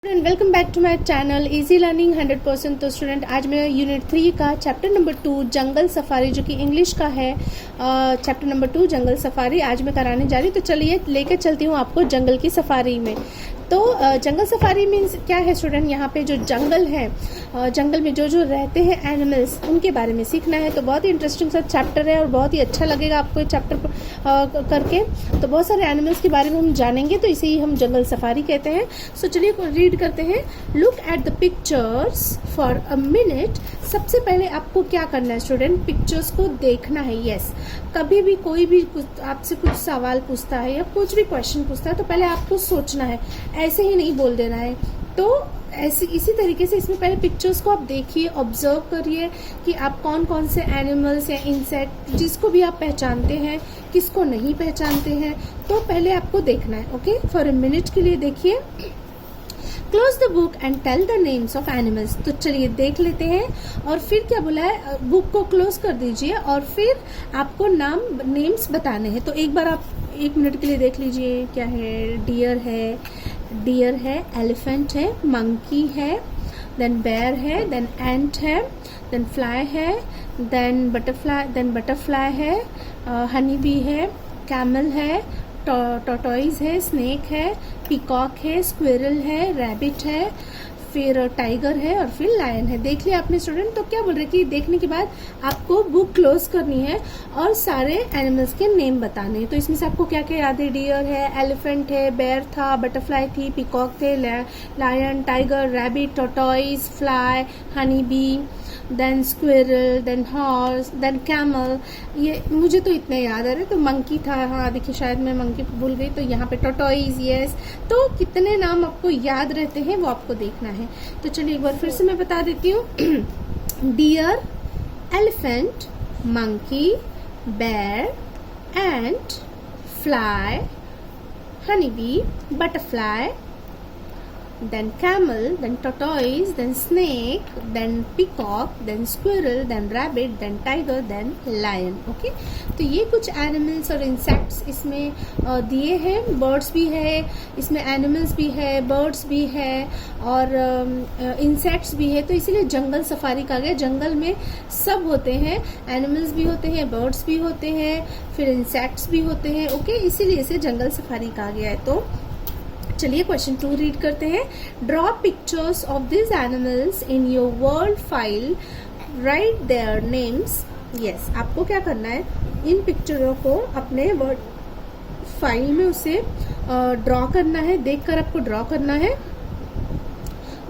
Welcome back to my channel easy learning 100%। तो student आज मैं यूनिट 3 का चैप्टर नंबर 2 जंगल सफारी जो कि इंग्लिश का है, चैप्टर नंबर 2 जंगल सफारी आज मैं कराने जा रही हूँ। तो चलिए लेकर चलती हूँ आपको जंगल की सफारी में। तो जंगल सफारी मीन्स क्या है स्टूडेंट, यहाँ पे जो जंगल है, जंगल में जो जो रहते हैं एनिमल्स उनके बारे में सीखना है। तो बहुत ही इंटरेस्टिंग सा चैप्टर है और बहुत ही अच्छा लगेगा आपको ये चैप्टर करके। तो बहुत सारे एनिमल्स के बारे में हम जानेंगे, तो इसे ही हम जंगल सफारी कहते हैं। सो चलिए रीड करते हैं। Look at the pictures for a minute. सबसे पहले आपको क्या करना है स्टूडेंट, पिक्चर्स को देखना है। यस, कभी भी कोई भी आपसे कुछ सवाल पूछता है या कुछ भी क्वेश्चन पूछता है तो पहले आपको सोचना है, ऐसे ही नहीं बोल देना है। तो ऐसे इसी तरीके से इसमें पहले पिक्चर्स को आप देखिए, ऑब्जर्व करिए कि आप कौन कौन से एनिमल्स या इंसेक्ट जिसको भी आप पहचानते हैं, किसको नहीं पहचानते हैं, तो पहले आपको देखना है। ओके, फॉर अ मिनट के लिए देखिए। Close the book and tell the names of animals. तो चलिए देख लेते हैं। और फिर क्या बोला है, बुक को क्लोज कर दीजिए और फिर आपको नेम्स बताने हैं। तो एक बार आप 1 मिनट के लिए देख लीजिए। क्या है, डियर है, एलिफेंट है, मंकी है, देन बेयर है, देन एंट है, देन फ्लाई है, देन बटरफ्लाई है, हनी बी है, कैमल है, टॉर्टोइज है, स्नेक है, पीकॉक है, स्क्विरल है, रैबिट है, फिर टाइगर है और फिर लायन है। देख लिया आपने स्टूडेंट। तो क्या बोल रहे कि देखने के बाद आपको बुक क्लोज करनी है और सारे एनिमल्स के नेम बताने हैं। तो इसमें से आपको क्या क्या याद है, डियर है, एलिफेंट है, बेयर था, बटरफ्लाई थी, पीकॉक थे, lion, tiger, rabbit, tortoise, fly, honey bee, then squirrel, then horse, then camel. ये मुझे तो इतने याद आ रहे। तो मंकी था, हाँ देखिए शायद मैं मंकी भूल गई। तो यहाँ पे टॉर्टोइज, यस। तो कितने नाम आपको याद रहते हैं वो आपको देखना है। तो चलिए एक बार फिर से मैं बता देती हूँ। Deer, elephant, monkey, bear, ant, fly, honey bee, butterfly, then camel, then tortoise, then snake, then peacock, then squirrel, then rabbit, then tiger, then lion. Okay, तो ये कुछ एनिमल्स और इंसेक्ट्स इसमें दिए हैं। बर्ड्स भी है इसमें, एनिमल्स भी है, बर्ड्स भी है और इंसेक्ट्स भी है। तो इसीलिए जंगल सफारी कहा गया। जंगल में सब होते हैं, एनिमल्स भी होते हैं, बर्ड्स भी होते हैं, फिर इंसेक्ट्स भी होते हैं। ओके, इसीलिए इसे जंगल सफारी कहा गया है। तो चलिए क्वेश्चन 2 रीड करते हैं। Draw pictures of this animals in your word file, right their names. Yes, आपको क्या करना है, इन पिक्चरों को अपने वर्ड फाइल में उसे ड्रॉ करना है, देखकर आपको ड्रॉ करना है।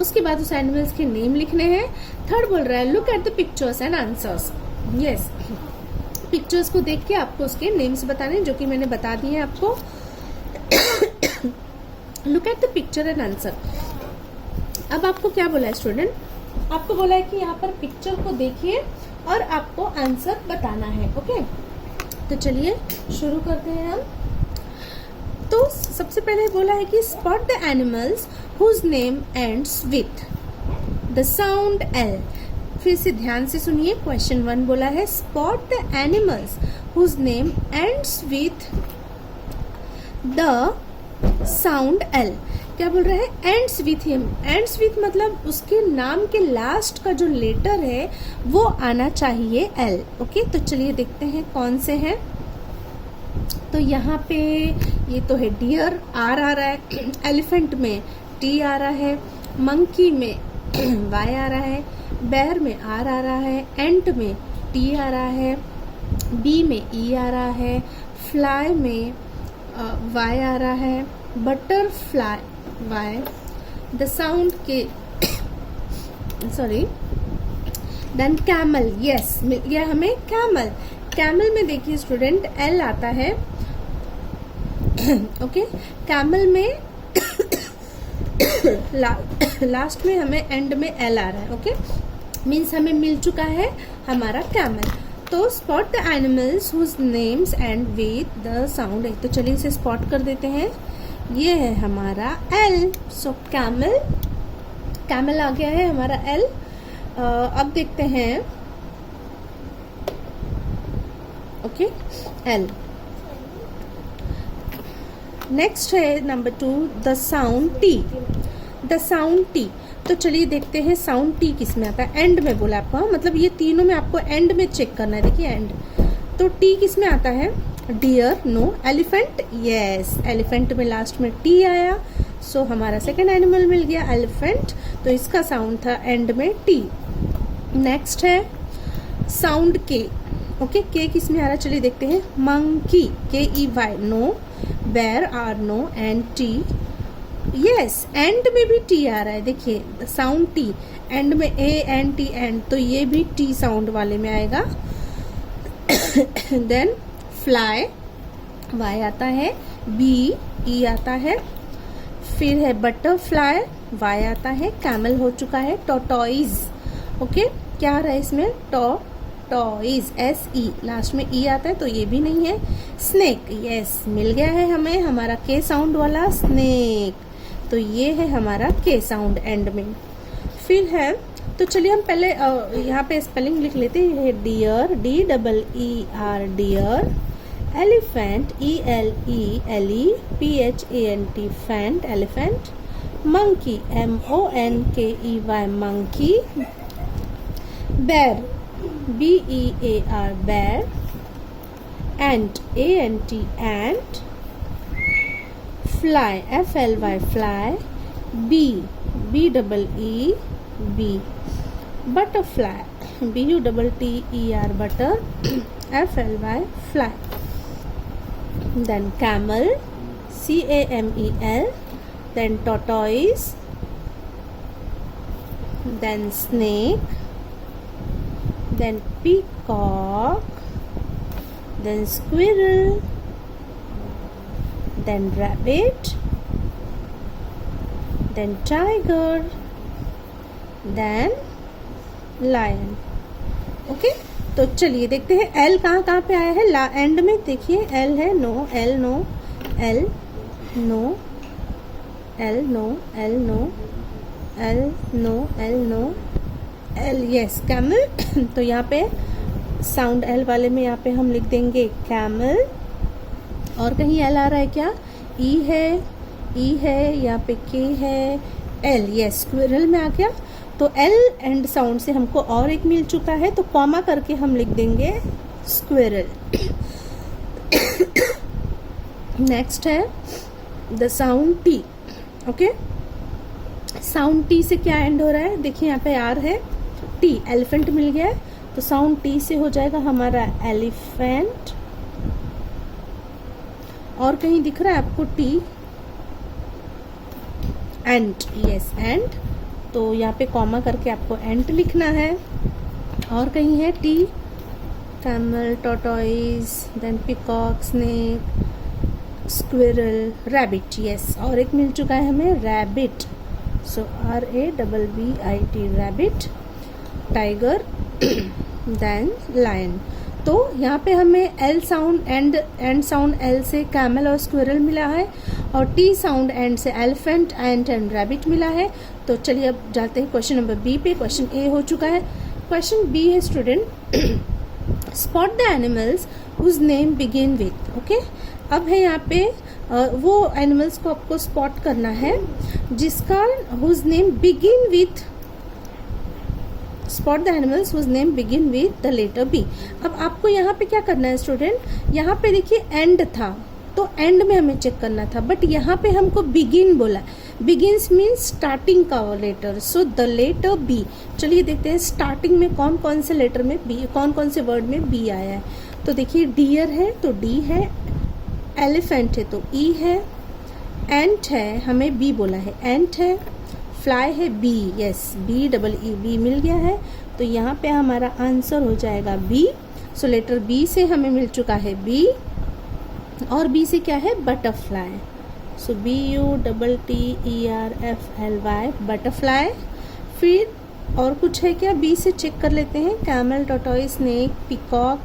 उसके बाद उस एनिमल्स के नेम लिखने हैं। थर्ड बोल रहा है look at the pictures and answers. Yes, pictures को देख के आपको उसके नेम्स बताने, जो कि मैंने बता दिए आपको। Look at the picture and answer. अब आपको क्या बोला है स्टूडेंट, आपको बोला है कि यहाँ पर पिक्चर को देखिए और आपको आंसर बताना है। ओके, तो चलिए शुरू करते हैं हम। तो सबसे पहले बोला है कि spot the animals whose name ends with the sound L. फिर से ध्यान से सुनिए। क्वेश्चन 1 बोला है spot the animals whose name ends with the sound L. क्या बोल रहा है, ends with him. Ends with मतलब उसके नाम के लास्ट का जो लेटर है वो आना चाहिए एल। ओके, तो चलिए देखते हैं कौन से हैं। तो यहाँ पे ये तो है डियर, आर आ रहा है, एलिफेंट में टी आ रहा है, मंकी में वाई आ रहा है, बेयर में आर आ रहा है, एंट में टी आ रहा है, बी में ई आ रहा है, फ्लाई में वाई आ रहा है, बटरफ्लाई वाई, द साउंड के सॉरी, देन कैमल। यस, ये हमें कैमल। कैमल में देखिए स्टूडेंट एल आता है। ओके, कैमल में लास्ट में हमें एंड में एल आ रहा है। ओके, मीन्स हमें मिल चुका है हमारा कैमल। तो spot the animals whose names end with the sound. तो चलिए इसे स्पॉट कर देते हैं। ये है हमारा एल। सो कैमल आ गया है हमारा एल। अब देखते हैं। Okay, L. नेक्स्ट है number 2 the sound T. The sound T, तो चलिए देखते हैं साउंड टी किस में आता है। एंड में बोला आपको, हाँ, मतलब ये तीनों में आपको एंड में चेक करना है। देखिए एंड, तो टी किस में आता है? Deer, no. Elephant, yes, elephant में लास्ट में टी आया, सो हमारा सेकेंड एनिमल मिल गया एलिफेंट। तो इसका साउंड था एंड में टी। नेक्स्ट है साउंड के। ओके, के किस में आ रहा है? चलिए देखते हैं। Monkey, K E Y, no. Bear, R, no. End T, yes, end में भी टी आ रहा है। देखिए साउंड टी, एंड में ए एन टी, एंड, तो ये भी टी साउंड वाले में आएगा। देन फ्लाई, वाई आता है, बी, ई आता है। फिर है बटरफ्लाई, वाई आता है। कैमल हो चुका है। टॉटॉइज, ओके, क्या आ रहा है इसमें? टॉइज, एस ई, लास्ट में ई आता है, तो ये भी नहीं है। स्नेक, यस, मिल गया है हमें हमारा के साउंड वाला स्नेक, तो ये है हमारा के साउंड एंड में। फिर है, तो चलिए हम पहले यहाँ पे स्पेलिंग लिख लेते हैं। Deer, D double E R, deer. Elephant, E L E L E P H A N T, phant, elephant. Monkey, M O N K E Y, monkey. Bear, B E A R, bear. Ant, A N T, ant. Fly, F L Y, fly. Bee, B double E, bee. Butterfly, B U double T E R, butter. F L Y, fly. Then camel, C A M E L. Then tortoise. Then snake. Then peacock. Then squirrel. Then rabbit. Then tiger. Then lion. Okay. तो चलिए देखते हैं L कहाँ पे आया है। And में देखिए एल है, no, L, no, L, no, L, no, L, no, L, no, L, no, L, yes, camel. तो यहाँ पे साउंड एल वाले में यहाँ पे हम लिख देंगे कैमल। और कहीं एल आ रहा है क्या? ई है, यहाँ पे के है, एल, यस, स्क्विरल में आ गया। तो एल एंड साउंड से हमको और एक मिल चुका है, तो कॉमा करके हम लिख देंगे स्क्विरल। नेक्स्ट है the sound T. Okay, sound T से क्या एंड हो रहा है? देखिए यहाँ पे आर है, टी, एलिफेंट मिल गया है, तो साउंड टी से हो जाएगा हमारा एलिफेंट। और कहीं दिख रहा है आपको टी? एंड, यस, एंड, तो यहाँ पे कॉमा करके आपको एंट लिखना है। और कहीं है T? Camel, tortoise, then peacock, snake, squirrel, rabbit, yes, और एक मिल चुका है हमें rabbit, so RABBIT, rabbit. Tiger, then lion. तो यहाँ पे हमें L sound end sound L से कैमल और स्क्विरल मिला है, और टी साउंड एंड से एलिफेंट, एंट एंड रैबिट मिला है। तो चलिए अब जाते हैं क्वेश्चन नंबर बी पे। क्वेश्चन ए हो चुका है, क्वेश्चन बी है student spot the animals whose name begin with. Okay, अब है यहाँ पे वो एनिमल्स को आपको स्पॉट करना है जिसका whose name begin with, spot the animals whose name begin with the letter B. अब आपको यहाँ पे क्या करना है स्टूडेंट? यहाँ पे देखिए एंड था, तो एंड में हमें चेक करना था, बट यहाँ पे हमको बिगिन बोला। बिगिन्स मीन्स स्टार्टिंग का letter, so the letter B. चलिए देखते हैं स्टार्टिंग में कौन कौन से लेटर में बी, कौन कौन से वर्ड में बी आया है। तो देखिए डियर है तो डी है, एलिफेंट है तो ई है, एंट है, हमें बी बोला है, एंट है, फ्लाई है, bee, yes, bee double E, bee मिल गया है। तो यहाँ पे हमारा आंसर हो जाएगा बी। सो लेटर बी से हमें मिल चुका है बी, और बी से क्या है? बटरफ्लाई। सो BUTTERFLY, बटरफ्लाई। फिर और कुछ है क्या? बी से चेक कर लेते हैं, camel, tortoise, snake, peacock,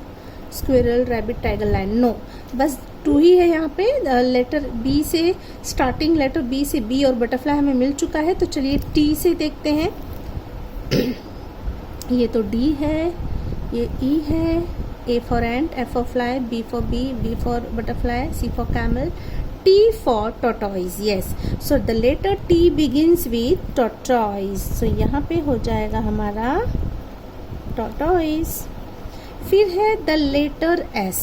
squirrel, rabbit, tiger, lion. No, बस 2 ही है यहाँ पे। लेटर बी से, स्टार्टिंग लेटर बी से बी और बटरफ्लाई हमें मिल चुका है। तो चलिए टी से देखते हैं। ये तो डी है, ये ई है, A for ant, F for fly, B for bee, B for butterfly, C for camel, T for tortoise. Yes. So the letter T begins with tortoise. So यहाँ पे हो जाएगा हमारा tortoise. फिर है the letter S.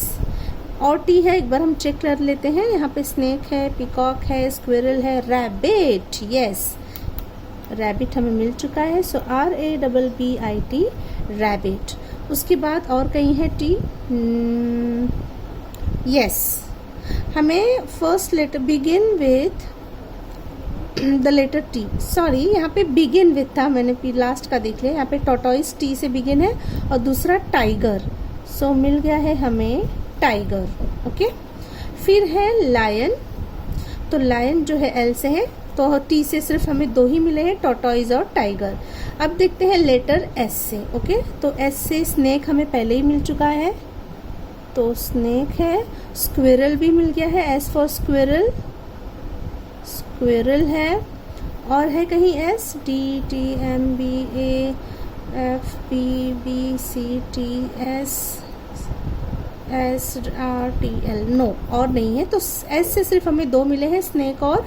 और T है, एक बार हम चेक कर लेते हैं. यहाँ पे snake है, peacock है, squirrel है, rabbit. Yes. rabbit हमें मिल चुका है. So RABBIT rabbit. उसके बाद और कहीं है T. Yes. हमें first letter begin with the letter T. Sorry, यहाँ पे बिगिन विथ था, मैंने लास्ट का देख लिया. यहाँ पे टॉर्टोइस टी से बिगिन है और दूसरा टाइगर. सो मिल गया है हमें टाइगर. ओके. फिर है लायन. तो लायन जो है एल से है, तो टी से सिर्फ हमें 2 ही मिले हैं, टॉर्टोइस और टाइगर. अब देखते हैं लेटर एस से. ओके. तो एस से स्नेक हमें पहले ही मिल चुका है, तो स्नेक है. स्क्विरल भी मिल गया है, एस फॉर स्क्विरल. स्क्विरल है. और है कहीं S. D T M B A F B B C T S S R T L. No, और नहीं है. तो एस से सिर्फ हमें 2 मिले हैं, स्नेक और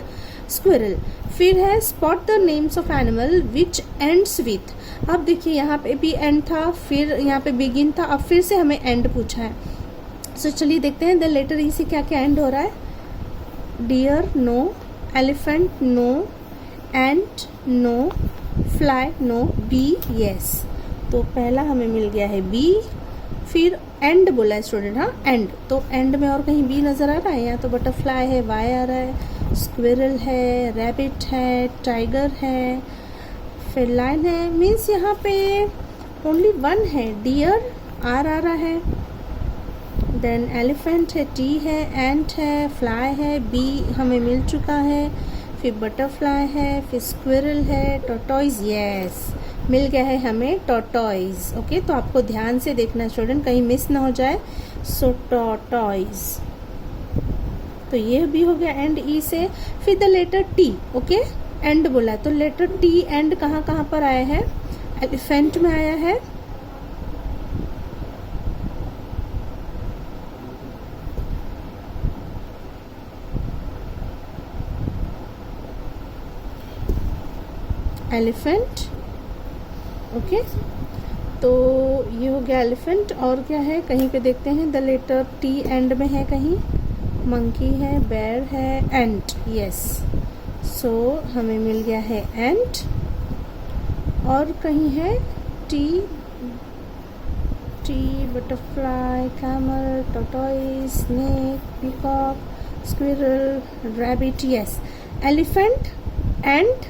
स्क्विरल. फिर है spot the names of animal which ends with. अब देखिए यहाँ पे भी एंड था, फिर यहाँ पे बिगिन था, अब फिर से हमें एंड पूछा है. सो चलिए देखते हैं द लेटर ई से क्या क्या एंड हो रहा है. Deer no, elephant no, ant no, fly no, bee yes. तो पहला हमें मिल गया है बी. फिर एंड बोला है स्टूडेंट. हाँ, एंड. तो एंड में और कहीं बी नजर आ रहा है. यहाँ तो बटरफ्लाई है, वाई आ रहा है, स्क्विरल है, रैबिट है, टाइगर है, फिर लाइन है. मीन्स यहाँ पे ओनली 1 है. डियर आर आ रहा है, देन एलिफेंट है, टी है, एंट है, फ्लाई है, बी हमें मिल चुका है, फिर बटरफ्लाई है, फिर स्क्विरल है, टॉर्टोइज. यस, मिल गया है हमें टॉर्टोइज. ओके. तो आपको ध्यान से देखना स्टूडेंट, कहीं मिस ना हो जाए. So tortoise. तो ये भी हो गया एंड ई से. फिर the letter T. Okay. End बोला, तो लेटर टी एंड कहाँ कहाँ पर आया है. एलिफेंट में आया है, एलिफेंट. ओके. तो ये हो गया एलिफेंट. और क्या है, कहीं पे देखते हैं. द लेटर टी एंड में है कहीं. मंकी है, बेयर है, एंट. यस. सो हमें मिल गया है एंट. और कहीं है T. T, butterfly, camel, tortoise, snake, peacock, squirrel, rabbit. Yes. Elephant, ant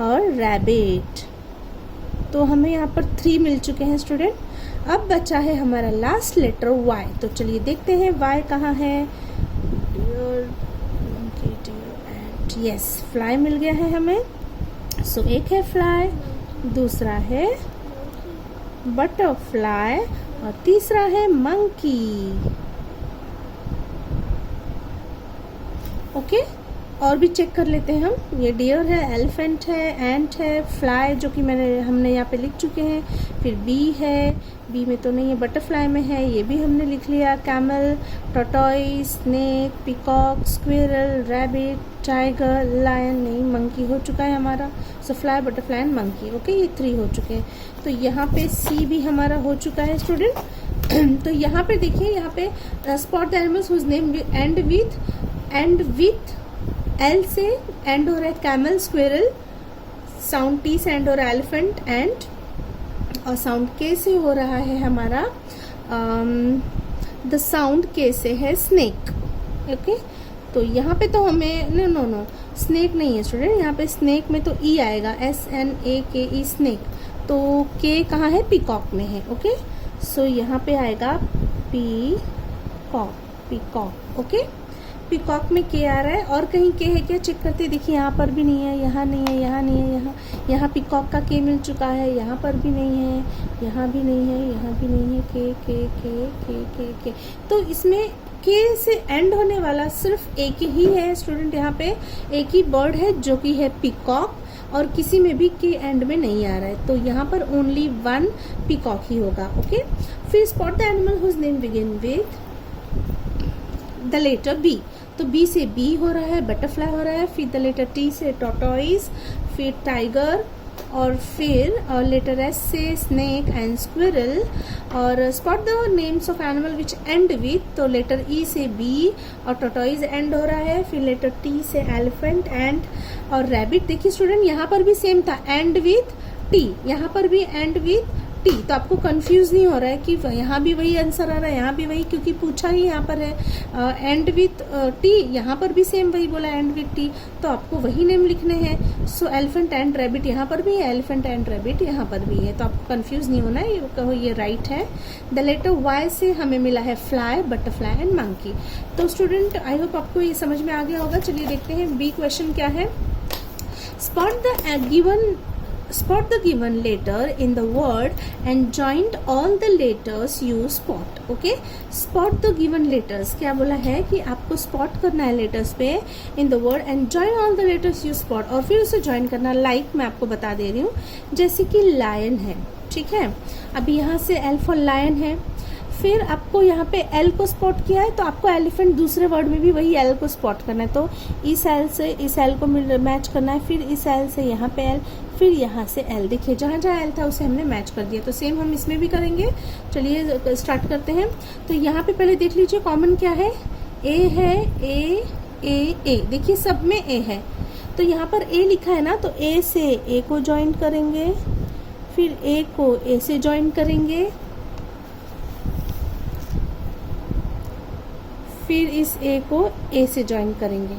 और रैबिट. तो हमें यहाँ पर 3 मिल चुके हैं स्टूडेंट. अब बचा है हमारा लास्ट लेटर वाई. तो चलिए देखते हैं वाई कहाँ है. यस, फ्लाई मिल गया है हमें. सो एक है फ्लाई, दूसरा है बटरफ्लाई और तीसरा है मंकी. ओके. और भी चेक कर लेते हैं हम. ये डियर है, एलिफेंट है, एंट है, फ्लाई जो कि हमने यहाँ पे लिख चुके हैं. फिर बी है, बी में तो नहीं है, बटरफ्लाई में है, ये भी हमने लिख लिया. Camel, tortoise, snake, peacock, squirrel, rabbit, tiger, lion नहीं, मंकी हो चुका है हमारा. So fly, butterfly and monkey. Okay. ये 3 हो चुके हैं. तो यहाँ पे सी भी हमारा हो चुका है स्टूडेंट. तो यहाँ पे देखिए, यहाँ पे spot the animals whose name end with L से एंड हो रहा है कैमल, स्क्विरल. साउंड टी से एंड हो रहा है एलिफेंट, एंट. और साउंड के से हो रहा है हमारा द साउंड के से है स्नेक. ओके. तो यहाँ पे तो हमें नो स्नेक नहीं है स्टूडेंट. यहाँ पे स्नेक में तो ई आएगा, SNAKE, स्नेक. तो के कहाँ है, पीकॉक में है. ओके. सो यहाँ पे आएगा पीकॉक. ओके. पीकॉक में के आ रहा है. और कहीं के है क्या, चेक करते देखिए. यहाँ पर भी नहीं है, यहाँ नहीं है, यहाँ नहीं है, यहाँ पीकॉक का के मिल चुका है. यहाँ पर भी नहीं है, यहाँ भी नहीं है, यहाँ भी नहीं है. के. तो इसमें के से एंड होने वाला सिर्फ एक ही है स्टूडेंट. यहाँ पे एक ही बर्ड है जो कि है पीकॉक, और किसी में भी के एंड में नहीं आ रहा है. तो यहाँ पर ओनली 1 पीकॉक ही होगा. ओके. फिर spot the animal whose name begin with the letter B. तो बी से बी हो रहा है, बटरफ्लाई हो रहा है, फिर द लेटर टी से टॉर्टोइज, फिर टाइगर, और फिर लेटर एस से स्नेक एंड स्क्विरल, और spot the names of animal which end with, तो लेटर ई से बी और टॉर्टोइज एंड हो रहा है, फिर लेटर टी से एलिफेंट एंड और रैबिट। देखिए स्टूडेंट यहाँ पर भी सेम था, एंड विथ टी, यहाँ पर भी एंड विथ टी, तो आपको कंफ्यूज नहीं हो रहा है कि यहाँ भी वही आंसर आ रहा है, यहाँ भी वही, क्योंकि पूछा ही यहाँ पर है एंड विथ टी, यहाँ पर भी सेम वही बोला एंड विथ टी, तो आपको वही नेम लिखने हैं। सो एलिफेंट एंड रैबिट यहाँ पर भी है, एलिफेंट एंड रैबिट यहाँ पर भी है, तो आपको कंफ्यूज नहीं होना है, ये कहो ये राइट है। द लेटर वाई से हमें मिला है फ्लाई, बटरफ्लाई एंड मंकी। तो स्टूडेंट आई होप आपको ये समझ में आ गया होगा। चलिए देखते हैं बी क्वेश्चन क्या है। Spot the given letter in the word and join all the letters you spot. Okay, spot the given letters, क्या बोला है कि आपको spot करना है letters पे in the word and join all the letters you spot, और फिर उसे join करना। like मैं आपको बता दे रही हूँ, जैसे कि lion है, ठीक है, अभी यहाँ से L for lion है, फिर आपको यहाँ पे L को स्पॉट किया है, तो आपको एलिफेंट दूसरे वर्ड में भी वही L को स्पॉट करना है, तो इस L से इस L को मैच करना है, फिर इस L से यहाँ पे L, फिर यहाँ से L। देखिए जहाँ जहाँ L था उसे हमने मैच कर दिया, तो सेम हम इसमें भी करेंगे। चलिए स्टार्ट करते हैं। तो यहाँ पे पहले देख लीजिए कॉमन क्या है, A है, A, देखिए सब में A है, तो यहाँ पर A लिखा है ना, तो A से A को ज्वाइन करेंगे, फिर A को A से ज्वाइन करेंगे, फिर इस A को A से ज्वाइन करेंगे,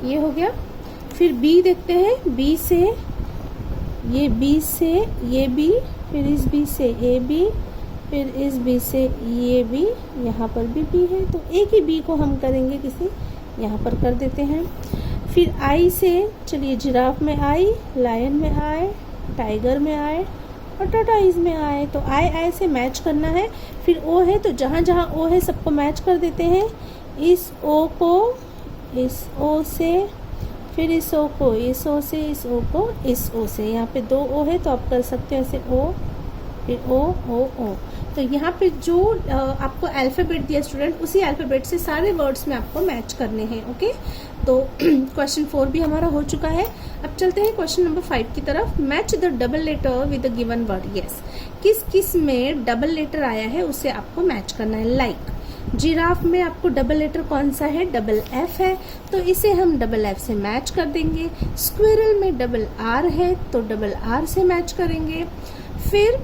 ये हो गया। फिर B देखते हैं, B से ये B से ये B, फिर इस B से ये B, फिर इस B से ये B, यहाँ पर भी B है, तो एक ही B को हम करेंगे किसी, यहाँ पर कर देते हैं। फिर I से, चलिए जिराफ में I, लायन में I, टाइगर में I और टॉर्टोइज में आए, तो आई से मैच करना है। फिर ओ है, तो जहाँ जहाँ ओ है सबको मैच कर देते हैं, इस ओ को इस ओ से, फिर इस ओ को इस ओ से, इस ओ को इस ओ से, यहाँ पे 2 ओ है तो आप कर सकते हो ऐसे ओ, फिर ओ ओ ओ। तो यहाँ पे जो आपको अल्फ़ाबेट दिया स्टूडेंट, उसी अल्फ़ाबेट से सारे वर्ड्स में आपको मैच करने हैं। ओके, तो क्वेश्चन 4 भी हमारा हो चुका है। अब चलते हैं क्वेश्चन नंबर 5 की तरफ। Match the double letter with the given word. Yes, किस किस में डबल लेटर आया है उसे आपको मैच करना है। लाइक जिराफ में आपको डबल लेटर कौन सा है, डबल एफ है, तो इसे हम डबल एफ से मैच कर देंगे। स्क्विरल में डबल आर है तो डबल आर से मैच करेंगे। फिर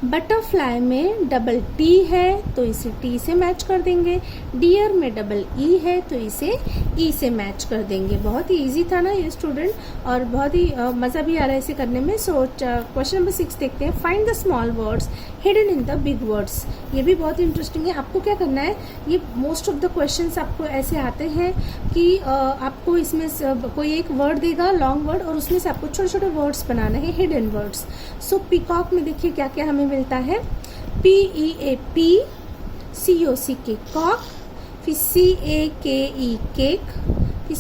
बटरफ्लाई में डबल टी है तो इसे टी से मैच कर देंगे। डियर में डबल ई है तो इसे ई से मैच कर देंगे। बहुत ही इजी था ना ये स्टूडेंट, और बहुत ही मज़ा भी आ रहा है इसे करने में। सो क्वेश्चन नंबर 6 देखते हैं। Find the small words hidden in the big words. ये भी बहुत इंटरेस्टिंग है। आपको क्या करना है, ये मोस्ट ऑफ द क्वेश्चंस आपको ऐसे आते हैं कि आपको इसमें कोई एक वर्ड देगा, लॉन्ग वर्ड, और उसमें से आपको छोटे छोटे वर्ड्स बनाना है, हिडन वर्ड्स। सो पीकॉक में देखिए क्या क्या हमें मिलता है। PEAP, COCK कॉक, फिर CAKE केक, फिर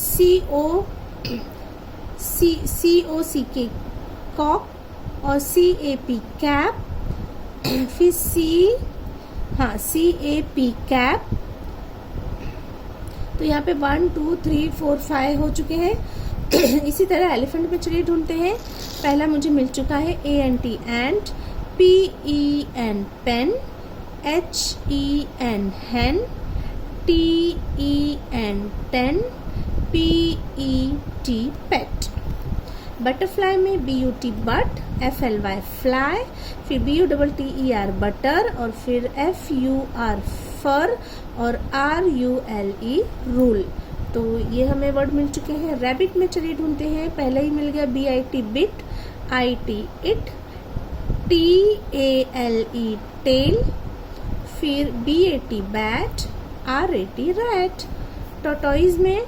COCK कॉक और CAP कैप, फिर CAP कैप। तो यहाँ पे 1 2 3 4 5 हो चुके हैं। इसी तरह एलिफेंट में चलिए ढूंढते हैं। पहला मुझे मिल चुका है ANT ant, PEN pen, HEN hen, TEN ten, PET pet. Butterfly में BUT बट, FLY फ्लाई, फिर BUTTER बटर, और फिर FUR फर, और RULE रूल। तो ये हमें वर्ड मिल चुके हैं। रैबिट में चलिए ढूंढते हैं। पहले ही मिल गया BIT bit, IT it, TALE tale, फिर BAT bat, RAT rat. Tortoise में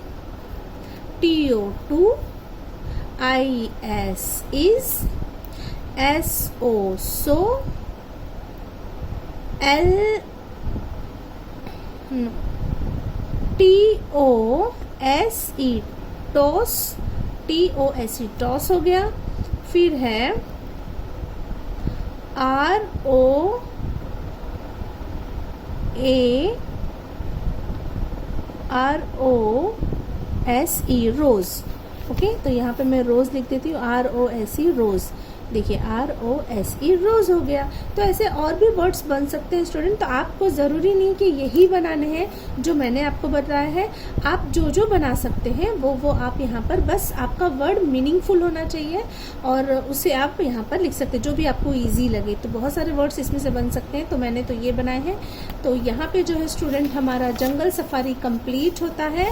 TO2, IS is, SO so, TOSE toss, TOSE toss हो गया। फिर है ROA ROSE रोज़। ओके, तो यहाँ पे मैं रोज़ लिख देती हूँ, ROSE रोज़। देखिए ROSE रोज़ हो गया। तो ऐसे और भी वर्ड्स बन सकते हैं स्टूडेंट, तो आपको ज़रूरी नहीं कि यही बनाने हैं जो मैंने आपको बताया है। आप जो जो बना सकते हैं वो आप यहाँ पर, बस आपका वर्ड मीनिंगफुल होना चाहिए और उसे आप यहाँ पर लिख सकते हैं जो भी आपको ईजी लगे। तो बहुत सारे वर्ड्स इसमें से बन सकते हैं, तो मैंने तो ये बनाए हैं। तो यहाँ पे जो है स्टूडेंट हमारा जंगल सफारी कंप्लीट होता है।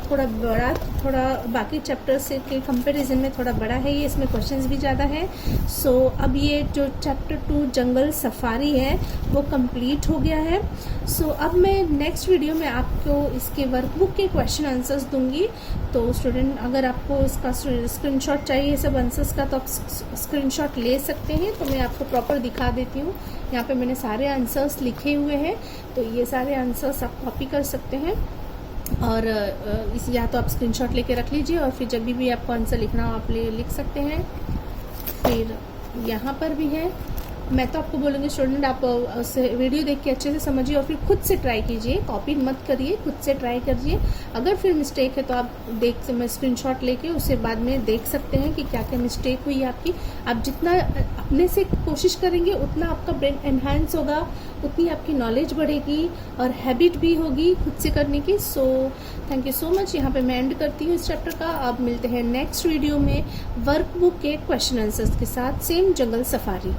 थोड़ा बड़ा, थोड़ा बाकी चैप्टर से के कंपेरिजन में थोड़ा बड़ा है ये, इसमें क्वेश्चंस भी ज़्यादा है। सो अब ये जो चैप्टर 2 जंगल सफारी है वो कंप्लीट हो गया है। सो अब मैं नेक्स्ट वीडियो में आपको इसके वर्कबुक के क्वेश्चन आंसर्स दूंगी। तो स्टूडेंट अगर आपको इसका स्क्रीनशॉट चाहिए सब आंसर्स का, तो आप स्क्रीनशॉट ले सकते हैं। तो मैं आपको प्रॉपर दिखा देती हूँ। यहाँ पे मैंने सारे आंसर्स लिखे हुए हैं, तो ये सारे आंसर्स आप कॉपी कर सकते हैं और या तो आप स्क्रीनशॉट लेके रख लीजिए और फिर जब भी आपको आंसर लिखना हो आप लिख सकते हैं। फिर यहाँ पर भी है। मैं तो आपको बोलूँगी स्टूडेंट आप उस वीडियो देख के अच्छे से समझिए और फिर खुद से ट्राई कीजिए, कॉपी मत करिए, खुद से ट्राई करिए। अगर फिर मिस्टेक है तो आप मैं स्क्रीनशॉट लेके उसे बाद में देख सकते हैं कि क्या क्या मिस्टेक हुई आपकी। आप जितना अपने से कोशिश करेंगे उतना आपका ब्रेन एनहांस होगा, उतनी आपकी नॉलेज बढ़ेगी और हैबिट भी होगी खुद से करने की। So thank you so much. यहाँ पे मैं एंड करती हूँ इस चैप्टर का। अब मिलते हैं नेक्स्ट वीडियो में वर्कबुक के क्वेश्चन आंसर्स के साथ, सेम जंगल सफारी।